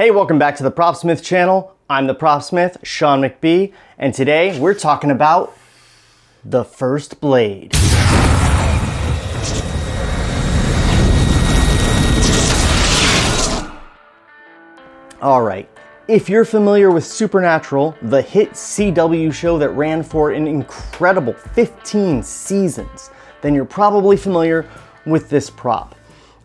Hey, welcome back to the Propsmith channel. I'm the Propsmith, Sean McBee, and today we're talking about the first blade. All right, if you're familiar with Supernatural, the hit CW show that ran for an incredible 15 seasons, then you're probably familiar with this prop.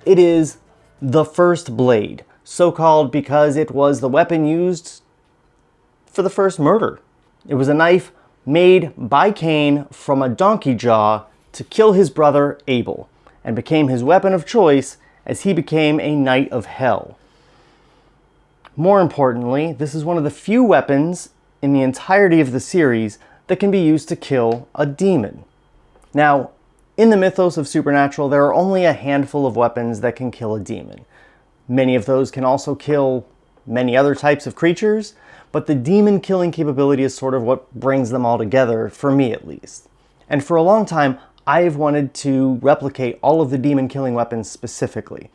It is the first blade, so called because it was the weapon used for the first murder. It was a knife made by Cain from a donkey jaw to kill his brother Abel, and became his weapon of choice as he became a knight of hell. More importantly, this is one of the few weapons in the entirety of the series that can be used to kill a demon. Now, in the mythos of Supernatural, there are only a handful of weapons that can kill a demon. Many of those can also kill many other types of creatures, but the demon killing capability is sort of what brings them all together, for me at least. And for a long time, I've wanted to replicate all of the demon killing weapons specifically,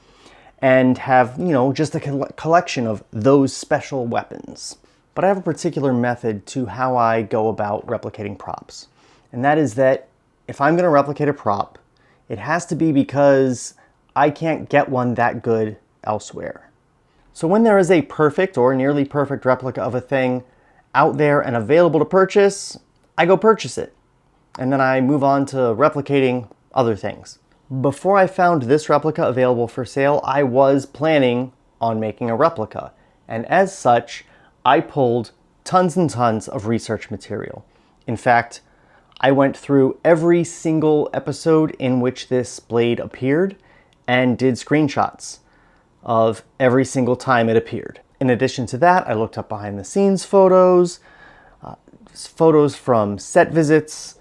and have, just a collection of those special weapons. But I have a particular method to how I go about replicating props. And that is that if I'm going to replicate a prop, it has to be because I can't get one that good elsewhere. So when there is a perfect or nearly perfect replica of a thing out there and available to purchase, I go purchase it. And then I move on to replicating other things. Before I found this replica available for sale, I was planning on making a replica. And as such, I pulled tons and tons of research material. In fact, I went through every single episode in which this blade appeared and did screenshots of every single time it appeared. In addition to that, I looked up behind the scenes photos, photos from set visits,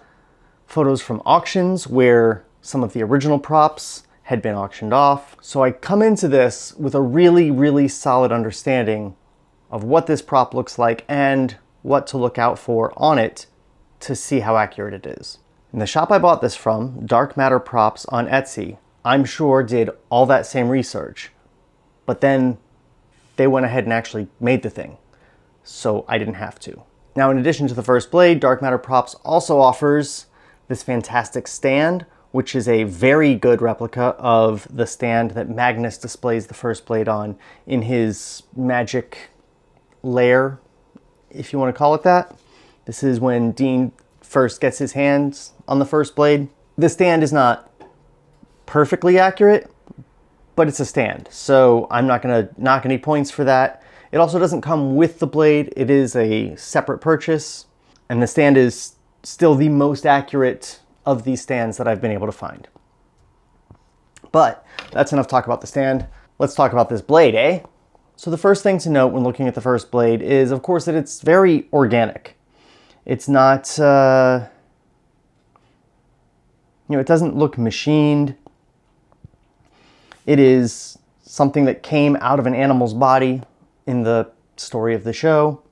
photos from auctions where some of the original props had been auctioned off. So I come into this with a really, really solid understanding of what this prop looks like and what to look out for on it to see how accurate it is. And the shop I bought this from, DarkMatter Props on Etsy, I'm sure did all that same research. But then they went ahead and actually made the thing, so I didn't have to. Now, in addition to the first blade, DarkMatter Props also offers this fantastic stand, which is a very good replica of the stand that Magnus displays the first blade on in his magic lair, if you want to call it that. This is when Dean first gets his hands on the first blade. The stand is not perfectly accurate, but it's a stand, so I'm not going to knock any points for that. It also doesn't come with the blade. It is a separate purchase, and the stand is still the most accurate of these stands that I've been able to find. But that's enough talk about the stand. Let's talk about this blade, eh? So the first thing to note when looking at the first blade is, of course, that it's very organic. It's not, it doesn't look machined. It is something that came out of an animal's body in the story of the show.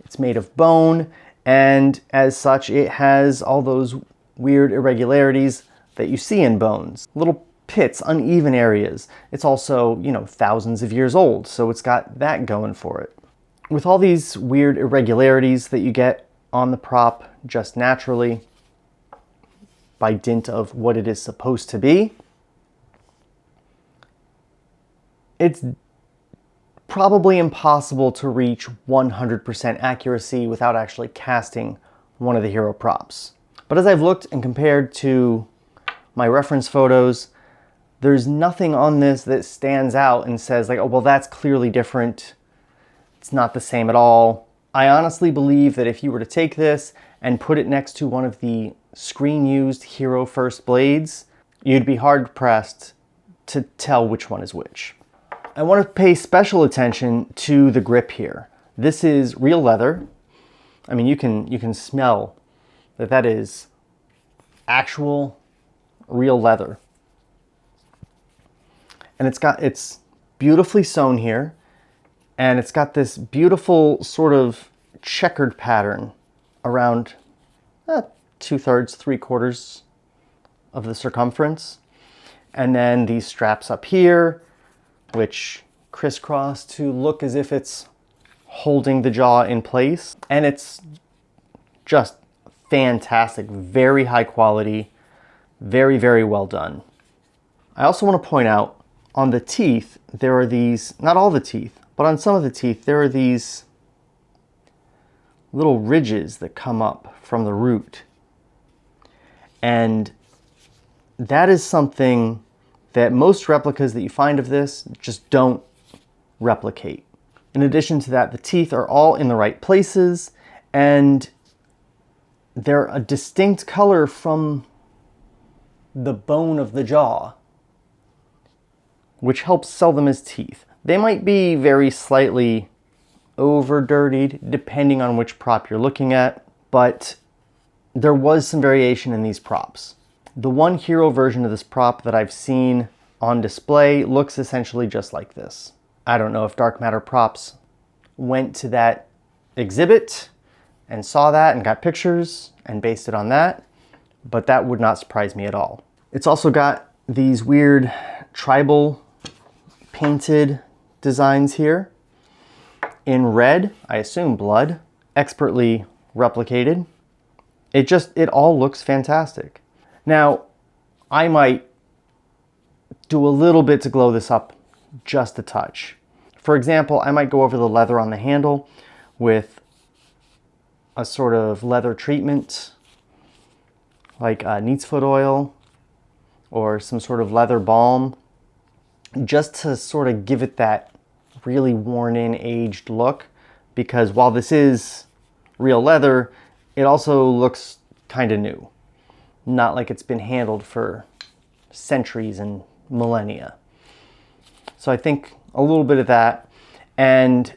It's made of bone, and as such, it has all those weird irregularities that you see in bones. Little pits, uneven areas. It's also, thousands of years old, so it's got that going for it. With all these weird irregularities that you get on the prop just naturally, by dint of what it is supposed to be, it's probably impossible to reach 100% accuracy without actually casting one of the hero props. But as I've looked and compared to my reference photos, there's nothing on this that stands out and says like, oh, well, that's clearly different. It's not the same at all. I honestly believe that if you were to take this and put it next to one of the screen-used hero first blades, you'd be hard-pressed to tell which one is which. I want to pay special attention to the grip here. This is real leather. I mean, you can smell that is actual real leather. And it's beautifully sewn here, and it's got this beautiful sort of checkered pattern around 2/3, 3/4 of the circumference. And then these straps up here, which crisscrossed to look as if it's holding the jaw in place. And it's just fantastic, very high quality, very, very well done. I also want to point out on the teeth, there are these, not all the teeth, but on some of the teeth, there are these little ridges that come up from the root. And that is something that most replicas that you find of this just don't replicate. In addition to that, the teeth are all in the right places and they're a distinct color from the bone of the jaw, which helps sell them as teeth. They might be very slightly over-dirtied depending on which prop you're looking at, but there was some variation in these props. The one hero version of this prop that I've seen on display looks essentially just like this. I don't know if DarkMatter props went to that exhibit and saw that and got pictures and based it on that, but that would not surprise me at all. It's also got these weird tribal painted designs here in red, I assume blood, expertly replicated. It all looks fantastic. Now, I might do a little bit to glow this up just a touch. For example, I might go over the leather on the handle with a sort of leather treatment like neat's foot oil or some sort of leather balm, just to sort of give it that really worn in, aged look. Because while this is real leather, it also looks kind of new. Not like it's been handled for centuries and millennia. So I think a little bit of that, and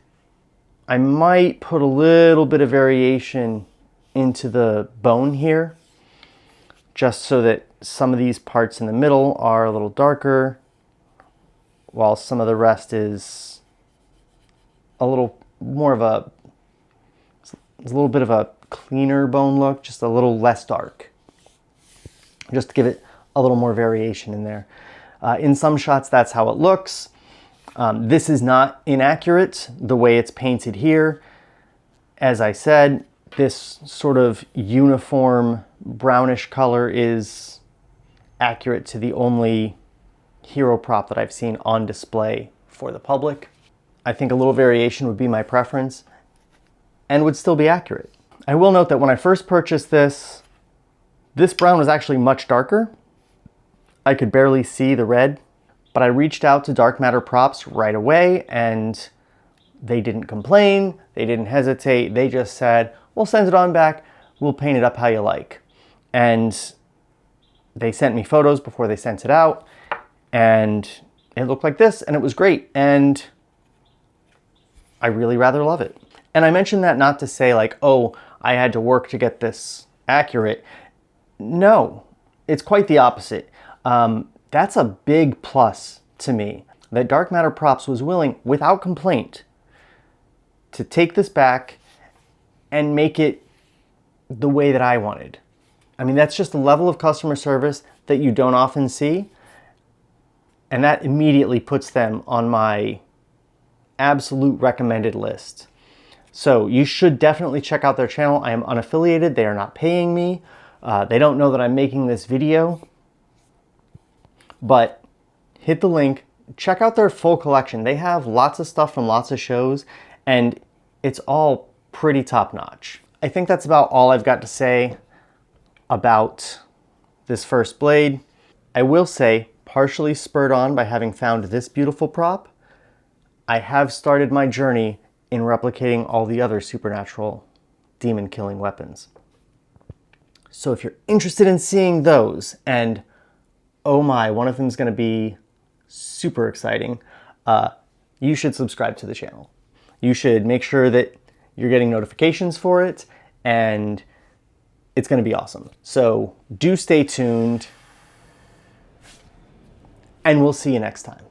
I might put a little bit of variation into the bone here, just so that some of these parts in the middle are a little darker, while some of the rest is a little more of a little bit of a cleaner bone look, just a little less dark, just to give it a little more variation in there. In some shots, that's how it looks. This is not inaccurate the way it's painted here. As I said, this sort of uniform brownish color is accurate to the only hero prop that I've seen on display for the public. I think a little variation would be my preference and would still be accurate. I will note that when I first purchased this brown was actually much darker. I could barely see the red, but I reached out to DarkMatter Props right away and they didn't complain, they didn't hesitate, they just said, we'll send it on back, we'll paint it up how you like. And they sent me photos before they sent it out and it looked like this and it was great. And I really rather love it. And I mentioned that not to say like, oh, I had to work to get this accurate. No, it's quite the opposite. That's a big plus to me that DarkMatter Props was willing, without complaint, to take this back and make it the way that I wanted. I mean, that's just a level of customer service that you don't often see. And that immediately puts them on my absolute recommended list. So you should definitely check out their channel. I am unaffiliated. They are not paying me. They don't know that I'm making this video. But hit the link, check out their full collection. They have lots of stuff from lots of shows and it's all pretty top notch. I think that's about all I've got to say about this first blade. I will say, partially spurred on by having found this beautiful prop, I have started my journey in replicating all the other supernatural demon killing weapons. So if you're interested in seeing those, and oh my, one of them is going to be super exciting, you should subscribe to the channel. You should make sure that you're getting notifications for it, and it's going to be awesome. So do stay tuned, and we'll see you next time.